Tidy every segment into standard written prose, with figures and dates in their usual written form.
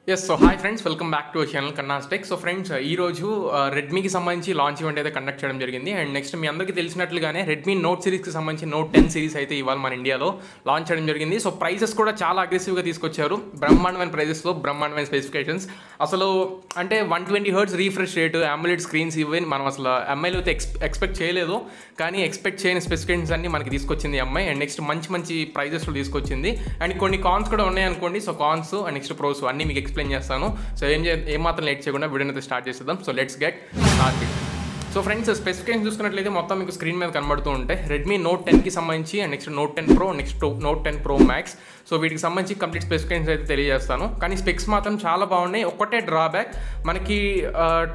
Yes, so hi friends, welcome back to our channel Kanna's Tech. So friends, ఈ రోజు రెడ్మీకి సంబంధించి launch event అయితే conduct చేయడం జరిగింది. అండ్ నెక్స్ట్ మీ అందరికీ తెలిసినట్లుగానే రెడ్మీ నోట్ సిరీస్కి సంబంధించి నోట్ 10 సిరీస్ అయితే ఇవాళ మన ఇండియాలో లాంచ్ చేయడం జరిగింది. సో ప్రైజెస్ కూడా చాలా అగ్రెసివ్గా తీసుకొచ్చారు. బ్రహ్మాండమైన ప్రైజెస్లో బ్రహ్మాండమైన స్పెసిఫికేషన్స్. అసలు అంటే 120 Hz refresh rate, AMOLED screens ఇవన్నీ మనం అసలు ఎంఐలో అయితే ఎక్స్పెక్ట్ చేయలేదు. కానీ ఎక్స్పెక్ట్ చేయని స్పెసిఫికేషన్స్ అన్ని మనకి తీసుకొచ్చింది ఎంఐ. అండ్ నెక్స్ట్ మంచి మంచి ప్రైజెస్లో తీసుకొచ్చింది. అండ్ కొన్ని కాన్స్ కూడా ఉన్నాయి అనుకోండి. So cons and next pros అన్ని మీకు ఎక్స్ప్లెయిన్ చేస్తాను. సో ఏం మాత్రం లేట్ చేయకుండా వీడియోని అయితే స్టార్ట్ చేసేద్దాం. So let's get started. So friends, specification చూసుకున్నట్లయితే మొత్తం మీకు స్క్రీన్ మీద కనబడుతూ ఉంటాయి. రెడ్మీ నోట్ 10కి సంబంధించి and next note 10 Pro, next note 10 Pro Max. So వీటికి సంబంధించి కంప్లీట్ స్పెసిఫికేషన్స్ అయితే తెలియజేస్తాను. కానీ స్పెక్స్ మాత్రం చాలా బాగున్నాయి. ఒక్కటే డ్రాబ్యాక్, మనకి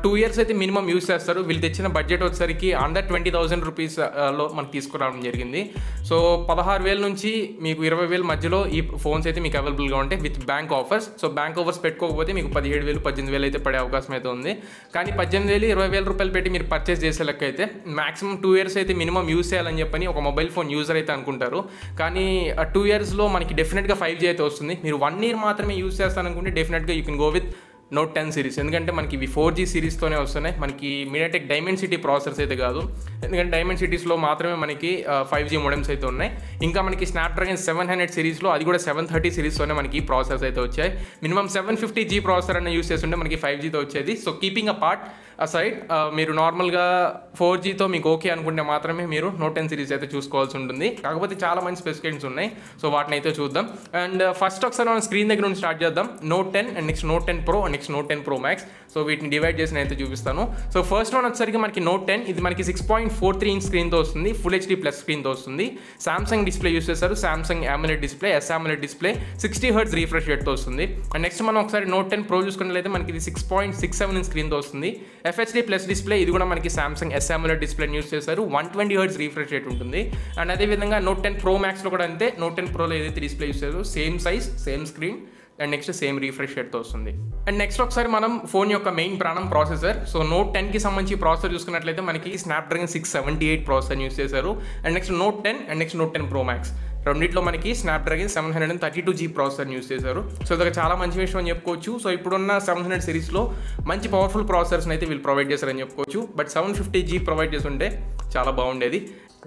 2 years అయితే మినిమం యూస్ చేస్తారు. వీళ్ళు తెచ్చిన బడ్జెట్ వచ్చేసరికి అండర్ 20,000 రూపీస్లో మనకి తీసుకురావడం జరిగింది. సో 16,000 నుంచి మీకు 20,000 మధ్యలో ఈ ఫోన్స్ అయితే మీకు అవైలబుల్గా ఉంటాయి with bank offers. So bank offers పెట్టుకోకపోతే మీకు 17,000, 18,000 అయితే పడే అవకాశం అయితే ఉంది. కానీ 18,000, 20,000 రూపాయలు పెట్టి మీరు పర్చేస్ చేసే లెక్క అయితే మాక్సిమం 2 years అయితే మినిమం యూస్ చేయాలని చెప్పని ఒక మొబైల్ ఫోన్ యూజర్ అయితే అనుకుంటారు. కానీ 2 yearsలో మనకి డెఫినెట్గా 5G అయితే వస్తుంది. మీరు 1 year మాత్రమే యూస్ చేస్తారనుకుంటే డెఫినెట్గా you can go with note 10 series. ఎందుకంటే మనకి ఇవి 4G సిరీస్తోనే వస్తున్నాయి. మనకి మీడియాటెక్ డైమెన్సిటీ ప్రాసెసర్స్ అయితే కాదు. ఎందుకంటే డైమెన్సిటీస్లో మాత్రమే మనకి 5G మోడెమ్స్ అయితే ఉన్నాయి. ఇంకా మనకి స్నాప్డ్రాగన్ 700 సిరీస్లో అది కూడా 730 సిరీస్తోనే మనకి ప్రాసెసర్స్ అయితే వచ్చాయి. మినిమం 750G ప్రాసెసర్ అన్న యూస్ చేస్తుంటే మనకి 5Gతో వచ్చేది. So keeping a part aside, మీరు నార్మల్గా 4Gతో మీకు ఓకే అనుకుంటే మాత్రమే మీరు నోట్ 10 సిరీస్ అయితే చూసుకోవాల్సి ఉంటుంది. కాకపోతే చాలా మంచి స్పెసిఫికేషన్స్ ఉన్నాయి. సో వాటిని అయితే చూద్దాం. అండ్ ఫస్ట్ ఒకసారి మనం స్క్రీన్ దగ్గర నుంచి స్టార్ట్ చేద్దాం. Note 10 and next note 10 Pro and next note 10 Pro Max. So వీటిని డివైడ్ చేసి అయితే చూపిస్తాను. సో ఫస్ట్ వన్ వచ్చేసరికి మనకి నోట్ 10, ఇది మనకి 6.43 ఇంచ్ స్క్రీన్తో వస్తుంది. ఫుల్ HD ప్లస్ స్క్రీన్తో వస్తుంది. సామ్సంగ్ డిస్ప్లే యూస్ చేస్తారు. Samsung AMOLED display, AMOLED display, 60 Hz refresh రేట్తో వస్తుంది. అండ్ నెక్స్ట్ మనం ఒకసారి నోట్ 10 Pro చూసుకున్నట్లయితే మనకి ఇది 6.67 ఇంచ్ స్క్రీన్తో వస్తుంది. FHD ప్లస్ డిస్ప్లే, ఇది కూడా మనకి సామ్సంగ్ AMOLED డిస్ప్లేని యూస్ చేస్తారు. 120 Hz రీఫ్రెష్ రేట్ ఉంటుంది. అండ్ అదేవిధంగా నోట్ 10 Pro Maxలో కూడా అంతే. నోట్ 10 Proలో ఏదైతే డిస్ప్లే యూస్ చేస్తారో same size, same screen and next same refresh రేట్తో వస్తుంది. అండ్ నెక్స్ట్ ఒకసారి మనం ఫోన్ యొక్క మెయిన్ ప్రాణం ప్రాసెసర్. సో నోట్ 10కి సంబంధించి ప్రాసెసర్ చూసుకున్నట్లయితే మనకి స్నాప్డ్రాగన్ 678 ప్రాసెసర్ యూస్ చేశారు. And next note 10 and next note 10 Pro Max రెండిట్లో మనకి స్నాప్డ్రాగన్ 732G ప్రాసెసర్ యూస్ చేశారు. సో ఇది చాలా మంచి విషయం అని చెప్పుకోవచ్చు. సో ఇప్పుడున్న 700 సిరీస్లో మంచి పవర్ఫుల్ ప్రాసెసర్స్ని అయితే వీళ్ళు ప్రొవైడ్ చేశారని చెప్పుకోవచ్చు. బట్ 750G ప్రొవైడ్ చేసి ఉంటే చాలా బాగుండేది.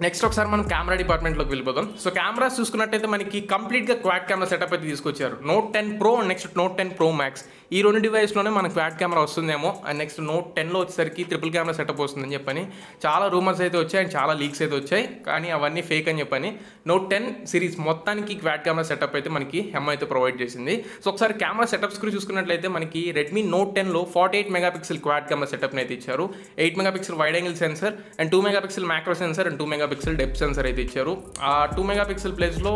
నెక్స్ట్ ఒకసారి మనం కెమెరా డిపార్ట్మెంట్లోకి వెళ్ళిపోదాం. సో కెమెరాస్ చూసుకున్నట్టయితే మనకి కంప్లీట్గా క్వాడ్ కెమెరా సెటప్ అయితే తీసుకొచ్చారు. Note 10 Pro and next note 10 Pro Max ఈ రెండు డివైస్లోనే మనకు క్వాడ్ కెమెరా వస్తుందేమో. అండ్ నెక్స్ట్ నోట్ 10లో వచ్చేసరికి ట్రిపుల్ కెమెరా సెటప్ వస్తుందని చెప్పని చాలా రూమర్స్ అయితే వచ్చాయి అండ్ చాలా లీక్స్ అయితే వచ్చాయి. కానీ అవన్నీ ఫేక్ అని చెప్పని నోట్ 10 సిరీస్ మొత్తానికి క్వాడ్ కెమెరా సెటప్ అయితే మనకి ఎంఐ అయితే ప్రొవైడ్ చేసింది. సో ఒకసారి కెమెరా సెటప్స్ గురించి చూసుకున్నట్లయితే మనకి రెడ్మీ నోట్ 10లో 48 మెగాపిక్సెల్ క్వాడ్ కెమెరా సెటప్ని అయితే ఇచ్చారు. 8 megapixel wide angle sensor and 2 megapixel macro sensor and 2 megapixel depth sensor అయితే ఇచ్చారు. ఆ 2 మెగాపిక్సెల్ ప్లేస్లో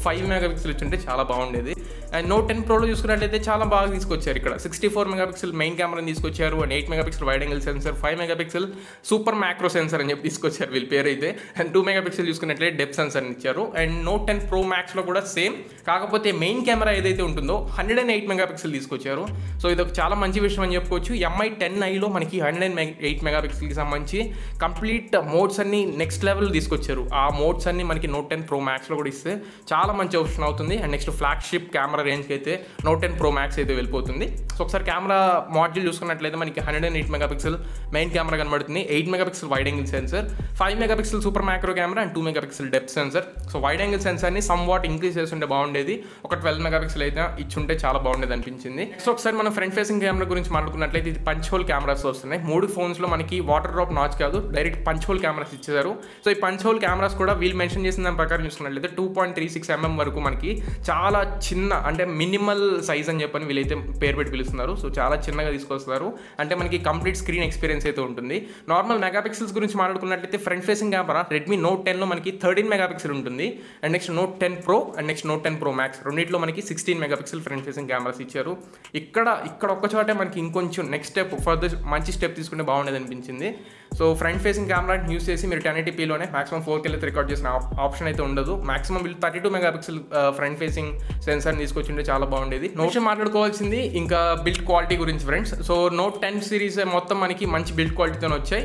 5 మెగాపిక్సెల్ ఇచ్చుంటే చాలా బాగుండేది. అండ్ నోట్ 10 Proలో చూసుకున్నట్లయితే చాలా బాగా తీసుకొచ్చారు. ఇక్కడ 64 మెగాపిక్సెల్ మెయిన్ కెమెరాని తీసుకొచ్చారు. And 8 megapixel wide angle sensor, 5 megapixel super macro sensor అని చెప్పి తీసుకొచ్చారు వీళ్ళ పేరు అయితే. అండ్ 2 మెగాపిక్సెల్ చూసుకున్నట్లయితే డెప్త్ సెన్సర్ని ఇచ్చారు. అండ్ నోట్ 10 Pro Maxలో కూడా సేమ్, కాకపోతే మెయిన్ కెమెరా ఏదైతే ఉంటుందో 108 మెగాపిక్సెల్ తీసుకొచ్చారు. సో ఇది ఒక చాలా మంచి విషయం అని చెప్పుకోవచ్చు. MI 10iలో మనకి 108 మెగాపిక్సెల్కి సంబంధించి కంప్లీట్ మోడ్స్ అన్ని నెక్స్ట్ లెవెల్ తీసుకొచ్చారు. ఆ మోడ్స్ అన్ని మనకి నోట్ 10 Pro Maxలో కూడా ఇస్తే చాలా మంచి ఆప్షన్ అవుతుంది. అండ్ నెక్స్ట్ ఫ్లాగ్షిప్ కెమెరా రేంజ్కి అయితే నోట్ 10 Pro Max అయితే వెళ్ళిపోతుంది. సో ఒకసారి కెమెరా మాడ్యూల్ చూసుకున్నట్లయితే మనకి 108 మెగాపిక్సెల్ మెయిన్ కెమెరా కనబడుతుంది. 8 megapixel wide angle sensor, 5 megapixel super macro camera and 2 megapixel depth sensor. So wide angle సెన్సర్ని సమ్ వాట్ ఇంక్రీజ్ చేస్తుంటే బాగుండేది. ఒక 12 మెగాపిక్సెల్ అయితే ఇచ్చుంటే చాలా బాగుండేది అనిపించింది. సో ఒకసారి మనం ఫ్రంట్ ఫేసింగ్ కెమెరా గురించి మాట్లాడుకున్నట్లయితే ఇది పంచ్ హోల్ కెమెరాస్ వస్తున్నాయి. 3 ఫోన్స్లో మనకి వాటర్ డ్రాప్ నాచ్ కాదు, డైరెక్ట్ పంచ్ హోల్ కెమెరాస్ ఇచ్చారు. సో ఈ పంచ్ హోల్ కెమెరాస్ కూడా వీళ్ళు మెన్షన్ చేసిన దాని ప్రకారం చూసుకున్నట్లయితే 2.36 mm వరకు మనకి చాలా చిన్న, అంటే మినిమల్ సైజ్ అని చెప్పని వీళ్ళైతే పేరు పెట్టి పిలుస్తున్నారు. సో చాలా చిన్నగా తీసుకొస్తారు. అంటే మనకి కంప్లీట్ స్క్రీన్ ఎక్స్పీరియన్స్ అయితే ఉంటుంది. నార్మల్ మెగాపిక్సెల్స్ గురించి మాట్లాడుకున్నట్లయితే front facing camera Redmi note 10లో మనకి 13 మెగాపిక్సెల్ ఉంటుంది. And next note 10 Pro and next note 10 Pro Max రెండింటిలో మనకి 16 మెగాపిక్సెల్ ఫ్రంట్ ఫేసింగ్ కెమెరాస్ ఇచ్చారు. ఇక్కడ ఒక్క చోటే మనకి ఇంకొంచెం నెక్స్ట్ స్టెప్ ఫర్దర్ మంచి స్టెప్ తీసుకుంటే బాగుండేది అనిపించింది. So front facing camera use చేసి మీరు 1080pలోనే మాక్సిమం 4K రికార్డ్ చేసిన ఆప్షన్ అయితే ఉండదు. మాక్సిమం వీళ్ళు 32 మెగాపిక్సెల్ ఫ్రంట్ ఫేసింగ్ సెన్సార్ని తీసుకొచ్చింటే చాలా బాగుండేది. నోట్ మాట్లాడుకోవాల్సింది ఇంకా బిల్డ్ క్వాలిటీ గురించి ఫ్రెండ్స్. సో Note 10 సిరీస్ మొత్తం మనకి మంచి బిల్డ్ క్వాలిటీతో వచ్చాయి.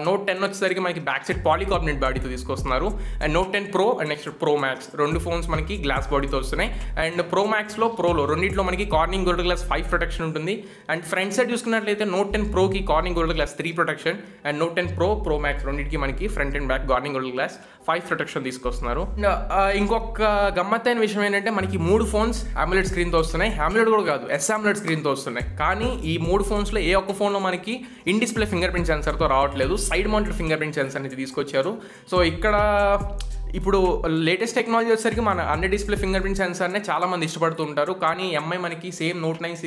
Note 10 వచ్చేసరికి మనకి బ్యాక్ సైడ్ పాలికార్బోనేట్ బాడీతో తీసుకొస్తున్నారు. And Note 10 Pro and next Pro Max రెండు ఫోన్స్ మనకి గ్లాస్ బాడీతో వస్తున్నాయి. అండ్ Pro Maxలో ప్రోలో రెండింటిలో మనకి కార్నింగ్ గోల్డ్ గ్లాస్ 5 ప్రొటెక్షన్ ఉంటుంది. అండ్ ఫ్రంట్ సైడ్ చూసుకున్నట్లయితే Note 10 Proకి Corning gold glass 3 protection and Note 10 Pro Max రెండింటికి మనకి front and back Corning gold glass 5 protection తీసుకొస్తున్నారు. ఇంకొక గమ్మత్తైన విషయం ఏంటంటే మనకి 3 ఫోన్స్ AMOLED స్క్రీన్తో వస్తున్నాయి. AMOLED కూడా కాదు, AMOLED స్క్రీన్తో వస్తున్నాయి. కానీ ఈ 3 ఫోన్స్లో ఏ ఒక్క ఫోన్లో మనకి ఇన్ డిస్ప్లే ఫింగర్ ప్రింట్ సెన్సర్తో రావట్లేదు, side mounted finger print sensor అనేది తీసుకొచ్చారు. సో ఇక్కడ ఇప్పుడు లేటెస్ట్ టెక్నాలజీ వచ్చేసరికి మన అండర్ డిస్ప్లే ఫింగర్ ప్రింట్ సెన్సార్నే చాలామంది ఇష్టపడుతూ ఉంటారు. కానీ ఎంఐ మనకి సేమ్ Note 9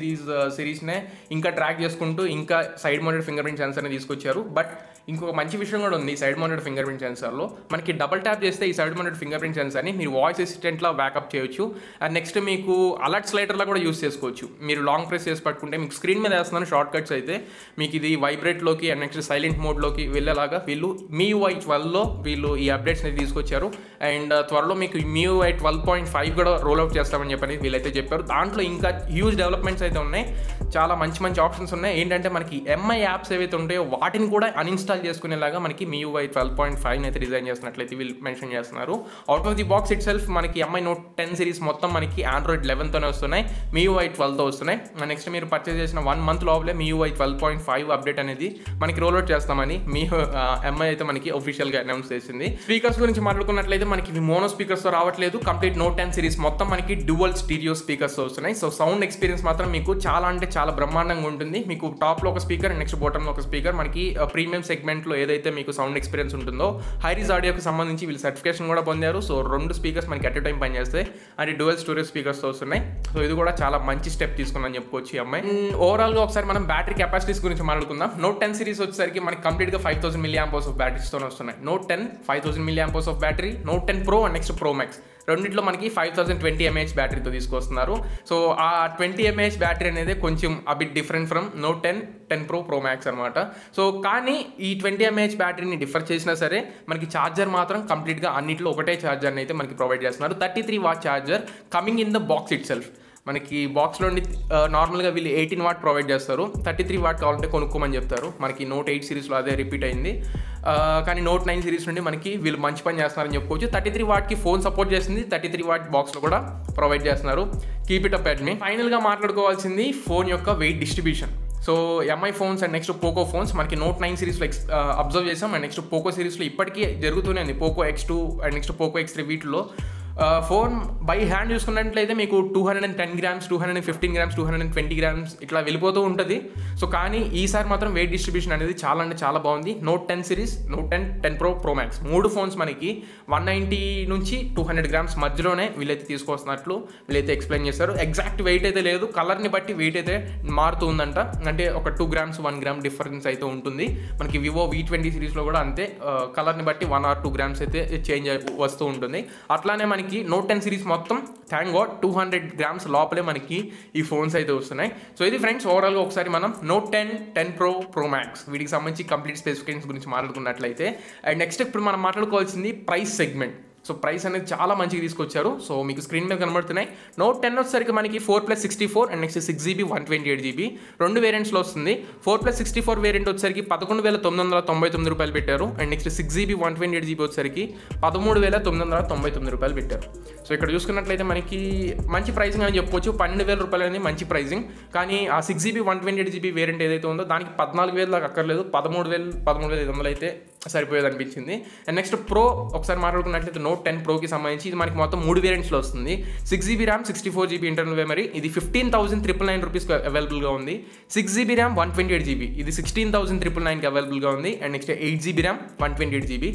సిరీస్నే ఇంకా ట్రాక్ చేసుకుంటూ ఇంకా సైడ్ మౌంటెడ్ ఫింగర్ ప్రింట్ సెన్సర్ని తీసుకొచ్చారు. బట్ ఇంకొక మంచి విషయం కూడా ఉంది సైడ్ మౌంటెడ్ ఫింగర్ ప్రింట్ సెన్సార్లో. మనకి డబుల్ ట్యాప్ చేస్తే ఈ సైడ్ మౌంటెడ్ ఫింగర్ ప్రింట్ సెన్సార్ని మీరు వాయిస్ అసిస్టెంట్లా బ్యాకప్ చేయొచ్చు. అండ్ నెక్స్ట్ మీకు అలర్ట్ స్లైడర్లా కూడా యూస్ చేసుకోవచ్చు. మీరు లాంగ్ ప్రెస్ చేసి పట్టుకుంటే మీకు స్క్రీన్ మీద వేస్తున్నాను షార్ట్ కట్స్ అయితే మీకు ఇది వైబ్రేట్లోకి అండ్ నెక్స్ట్ సైలెంట్ మోడ్లోకి వెళ్ళేలాగా వీళ్ళు MIUI 12లో వీళ్ళు ఈ అప్డేట్స్ అనేది తీసుకొచ్చారు. అండ్ త్వరలో మీకు MIUI 12.5 కూడా రోల్అవుట్ చేస్తామని చెప్పని వీళ్ళైతే చెప్పారు. దాంట్లో ఇంకా హ్యూజ్ డెవలప్మెంట్స్ అయితే ఉన్నాయి, చాలా మంచి ఆప్షన్స్ ఉన్నాయి. ఏంటంటే మనకి ఎంఐ యాప్స్ ఏవైతే ఉంటాయో వాటిని కూడా అన్ఇన్స్టాల్ చేసుకునేలాగా మనకి MIUI 12.5 అయితే డిజైన్ చేస్తున్నట్లయితే వీళ్ళు మెన్షన్ చేస్తున్నారు. Out of the box it self మనకి ఎంఐ Note 10 సిరీస్ మొత్తం మనకి Android 11తోనే వస్తున్నాయి, MIUI 12తో వస్తున్నాయి. నెక్స్ట్ మీరు పర్చేస్ చేసిన 1 month లోపలే MIUI 12.5 అప్డేట్ అనేది మనకి రోల్అవుట్ చేస్తామని ఎంఐ అయితే మనకి ఒఫీషియల్గా అనౌన్స్ చేసింది. స్పీకర్స్ గురించి మాట్లాడుకున్నట్లయితే మనకి ఇవి మోనో స్పీకర్స్తో రావట్లేదు. కంప్లీట్ Note 10 సిరీస్ మొత్తం మనకి డ్యువల్ స్టీరియో స్పీకర్స్తో వస్తున్నాయి. సో సౌండ్ ఎక్స్పీరియన్స్ మాత్రం మీకు చాలా అంటే చాలా బ్రహ్మాండంగా ఉంటుంది. మీకు టాప్లో ఒక స్పీకర్ అండ్ నెక్స్ట్ బాటంలో ఒక స్పీకర్. మనకి ప్రీమియం సెగ్మెంట్లో ఏదైతే మీకు సౌండ్ ఎక్స్పీరియన్స్ ఉంటుందో హైరీస్ ఆడియోకి సంబంధించి వీళ్ళు సర్టిఫికేషన్ కూడా పొందారు. సో 2 స్పీకర్స్ మనకి అట్ ఎ టైం పనిచేస్తాయి అండ్ డ్యువల్ స్టోరేజ్ స్పీకర్స్తో వస్తున్నాయి. సో ఇది కూడా చాలా మంచి స్టెప్ తీసుకున్నాను చెప్పుకోవచ్చు ఈ అమ్మాయి. ఓవరాల్గా ఒకసారి మనం బ్యాటరీ కెపాసిటీస్ గురించి మాట్లాడుకుందాం. Note 10 సిరీస్ వచ్చేసరికి మనకి కంప్లీట్గా 5000 mAh ఆఫ్ బ్యాటరీస్తో వస్తున్నాయి. Note 10 5000 mAh of battery, Note 10 Pro and next Pro Max రెండింటిలో మనకి 5020 mAh బ్యాటరీతో తీసుకొస్తున్నారు. సో ఆ 20 mAh బ్యాటరీ అనేది కొంచెం a bit different from Note 10 Pro, Pro Max అనమాట. సో కానీ ఈ 20 mAh బ్యాటరీని డిఫర్ చేసినా సరే మనకి ఛార్జర్ మాత్రం కంప్లీట్గా అన్నింటిలో ఒకటే ఛార్జర్ని అయితే మనకి ప్రొవైడ్ చేస్తున్నారు. 33 watt charger coming in the box it self. మనకి బాక్స్లో నార్మల్గా వీళ్ళు 18 watt ప్రొవైడ్ చేస్తారు, 33 watt కావాలంటే కొనుక్కోమని చెప్తారు. మనకి Note 8 సిరీస్లో అదే రిపీట్ అయింది. కానీ Note 9 సిరీస్ నుండి మనకి వీళ్ళు మంచి పని చేస్తున్నారని చెప్పుకోవచ్చు. 33 wattకి ఫోన్ సపోర్ట్ చేస్తుంది, 33 watt బాక్స్లో కూడా ప్రొవైడ్ చేస్తున్నారు. Keep it up at me. ఫైనల్గా మాట్లాడుకోవాల్సింది ఫోన్ యొక్క wait distribution. So MI phones and next Poco phones మనకి Note 9 సిరీస్లో అబ్జర్వ్ చేసాం. అండ్ నెక్స్ట్ పోకో సిరీస్లో ఇప్పటికీ జరుగుతూనే ఉంది. Poco X2 and next Poco X3 వీటిలో ఫోన్ బై హ్యాండ్ చూసుకున్నట్లయితే మీకు 210 grams, 215 grams, 220 grams ఇట్లా వెళ్ళిపోతూ ఉంటుంది. సో కానీ ఈసారి మాత్రం వెయిట్ డిస్ట్రిబ్యూషన్ అనేది చాలా అంటే చాలా బాగుంది. Note 10 series, Note 10, 10 Pro, Pro Max 3 phones మనకి 190 నుంచి 200 grams మధ్యలోనే వీళ్ళైతే తీసుకొస్తున్నట్లు వీళ్ళైతే ఎక్స్ప్లెయిన్ చేస్తారు. ఎగ్జాక్ట్ వెయిట్ అయితే లేదు, కలర్ని బట్టి వెయిట్ అయితే మారుతూ ఉందంట. అంటే ఒక 2 grams, 1 gram డిఫరెన్స్ అయితే ఉంటుంది. మనకి వివో V20 సిరీస్లో కూడా అంతే, కలర్ని బట్టి 1 or 2 grams అయితే చేంజ్ వస్తూ ఉంటుంది. అట్లానే మనకి Note 10 సిరీస్ మొత్తం థ్యాంక్ గాడ్ 200 grams లోపలే మనకి ఈ ఫోన్స్ అయితే వస్తున్నాయి. సో ఇది ఫ్రెండ్స్ ఓవరాల్గా ఒకసారి మనం Note 10, 10 Pro, Pro Max వీటికి సంబంధించి కంప్లీట్ స్పెసిఫికేషన్స్ గురించి మాట్లాడుకున్నట్లయితే. అండ్ నెక్స్ట్ ఇప్పుడు మనం మాట్లాడుకోవాల్సింది ప్రైస్ సెగ్మెంట్. సో ప్రైస్ అనేది చాలా మంచిగా తీసుకొచ్చారు. సో మీకు స్క్రీన్ మీద కనబడుతున్నాయి. Note 10 వచ్చేసరికి మనకి 4+64 అండ్ నెక్స్ట్ 6GB 128GB 2 వేరియంట్స్లో వస్తుంది. 4+64 వేరియంట్ వచ్చేసరికి 11,999 రూపాయలు పెట్టారు. అండ్ నెక్స్ట్ 6GB 128GB వచ్చేసరికి 13,999 రూపాయలు పెట్టారు. సో ఇక్కడ చూసుకున్నట్లయితే మనకి మంచి ప్రైసింగ్ అని చెప్పుకోవచ్చు. 12,000 రూపాయలు అనేది మంచి ప్రైసింగ్. కానీ ఆ 6GB 128GB వేరియంట్ ఏదైతే ఉందో దానికి 14,000 దాకా అక్కర్లేదు, 13,500 అయితే సరిపోయేది అనిపించింది. అండ్ నెక్స్ట్ ప్రో ఒకసారి మాట్లాడుకున్నట్లయితే Note 10 Proకి సంబంధించి ఇది మనకి మొత్తం 3 వేరియంట్స్లో వస్తుంది. 6GB RAM, 64GB internal memory, ఇది 15,999 రూపీస్కి అవైలబుల్గా ఉంది. 6GB RAM 128GB ఇది 16,999కి అవైలబుల్గా ఉంది. And next 8GB RAM 128GB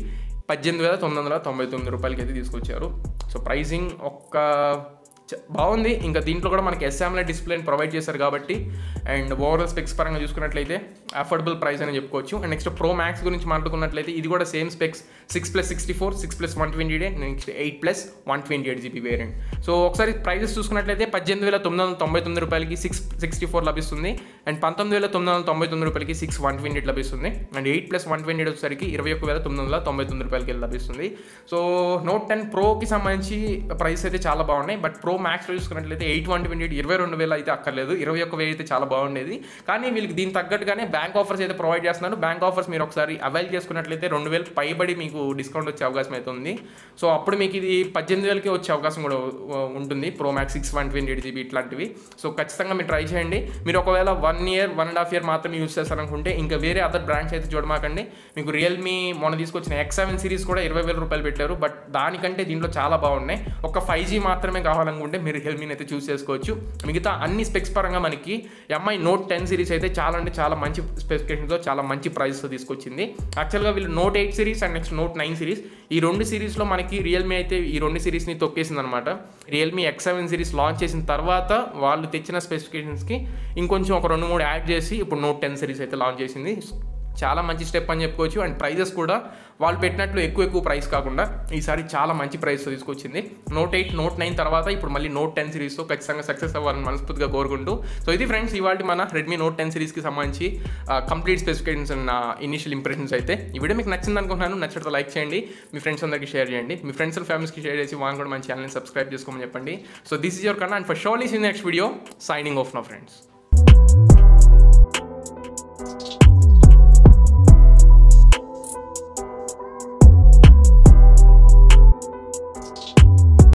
18,999 రూపాయలకి అయితే తీసుకొచ్చారు. సో ప్రైసింగ్ ఒక్క బాగుంది. ఇంకా దీంట్లో కూడా మనకి ఎస్ఎంఎల్ డిస్ప్లేని ప్రొవైడ్ చేశారు కాబట్టి, అండ్ ఓవరాల్ స్పెక్స్ పరంగా చూసుకున్నట్లయితే అఫోర్డబుల్ ప్రైస్ అని చెప్పుకోవచ్చు. అండ్ నెక్స్ట్ ప్రో మ్యాక్స్ గురించి మాట్లాడుకున్నట్లయితే ఇది కూడా same specs 6+64, 6+128, next 8+128 GB variant. So ఒకసారి ప్రైజెస్ చూసుకున్నట్లయితే 18,999 రూపాయలకి 664 లభిస్తుంది, అండ్ 19,999 రూపాయలకి 6/128 లభిస్తుంది, అండ్ 8+128 వచ్చేసరికి 21,999 రూపాయలకి లభిస్తుంది. సో నోట్ 10 ప్రోకి సంబంధించి ప్రైస్ అయితే చాలా బాగున్నాయి. బట్ ప్రో మ్యాక్స్లో చూసుకున్నట్లయితే 8/128 22,000 అయితే అక్కర్లేదు, 21,000 అయితే చాలా బాగుండేది. కానీ వీళ్ళకి దీనికి తగ్గట్టుగానే బ్యాంక్ ఆఫర్స్ అయితే ప్రొవైడ్ చేస్తున్నారు. బ్యాంక్ ఆఫర్స్ మీరు ఒకసారి అవైల్ చేసుకున్నట్లయితే 2,000 పైబడి మీకు డిస్కౌంట్ వచ్చే అవకాశం అయితే ఉంది. సో అప్పుడు మీకు ఇది 18,000కి వచ్చే అవకాశం కూడా ఉంటుంది, ప్రో మ్యాక్స్ 6/128 GB ఇట్లాంటివి. సో ఖచ్చితంగా మీరు ట్రై చేయండి. మీరు ఒకవేళ 1 year 1.5 year మాత్రమే యూస్ చేస్తారనుకుంటే ఇంకా వేరే అదర్ బ్రాండ్స్ అయితే చూడమాకండి. మీకు రియల్మీ మొన్న తీసుకొచ్చిన X7 సిరీస్ కూడా 20,000 రూపాయలు పెట్టారు. బట్ దానికంటే దీంట్లో చాలా బాగున్నాయి. ఒక 5G మాత్రమే కావాలనుకుంటే మీరు రియల్మీని అయితే చూస్ చేసుకోవచ్చు. మిగతా అన్ని స్పెక్స్ పరంగా మనకి MI Note 10 సిరీస్ అయితే చాలా అంటే చాలా మంచి స్పెసిఫికేషన్తో చాలా మంచి ప్రైస్తో తీసుకొచ్చింది. యాక్చువల్గా వీళ్ళు Note 8 series and next Note 9 series ఈ రెండు సిరీస్లో మనకి రియల్మీ అయితే ఈ రెండు సిరీస్ని తొక్కేసింది అనమాట. రియల్మీ X7 సిరీస్ లాంచ్ చేసిన తర్వాత వాళ్ళు తెచ్చిన స్పెసిఫికేషన్స్కి ఇంకొంచెం ఒక 2-3 యాడ్ చేసి ఇప్పుడు Note 10 సిరీస్ అయితే లాంచ్ చేసింది. చాలా మంచి స్టెప్ అని చెప్పుకోవచ్చు. అండ్ ప్రైజెస్ కూడా వాళ్ళు పెట్టినట్లు ఎక్కువ ప్రైస్ కాకుండా ఈసారి చాలా మంచి ప్రైస్తో తీసుకొచ్చింది. Note 8, Note 9 తర్వాత ఇప్పుడు మళ్ళీ Note 10 సిరీస్తో ఖచ్చితంగా సక్సెస్ అవ్వాలని మనస్ఫూర్తిగా కోరుకుంటూ, సో ఇది ఫ్రెండ్స్ ఇవాళ మన రెడ్మీ Note 10 సిరీస్కి సంబంధించి complete specifications and initial impressions అయితే. ఈ వీడియో మీకు నచ్చింది అనుకుంటున్నాను. నచ్చితే లైక్ చేయండి, మీ ఫ్రెండ్స్ అందరికీ షేర్ చేయండి, మీ ఫ్రెండ్స్ అండ్ ఫ్యామిలీస్కి షేర్ చేసి వాళ్ళు కూడా మన ఛానల్ని సబ్స్క్రైబ్ చేసుకోమని చెప్పండి. So this is your Kanna and for surely see next video. Signing off నా ఫ్రెండ్స్.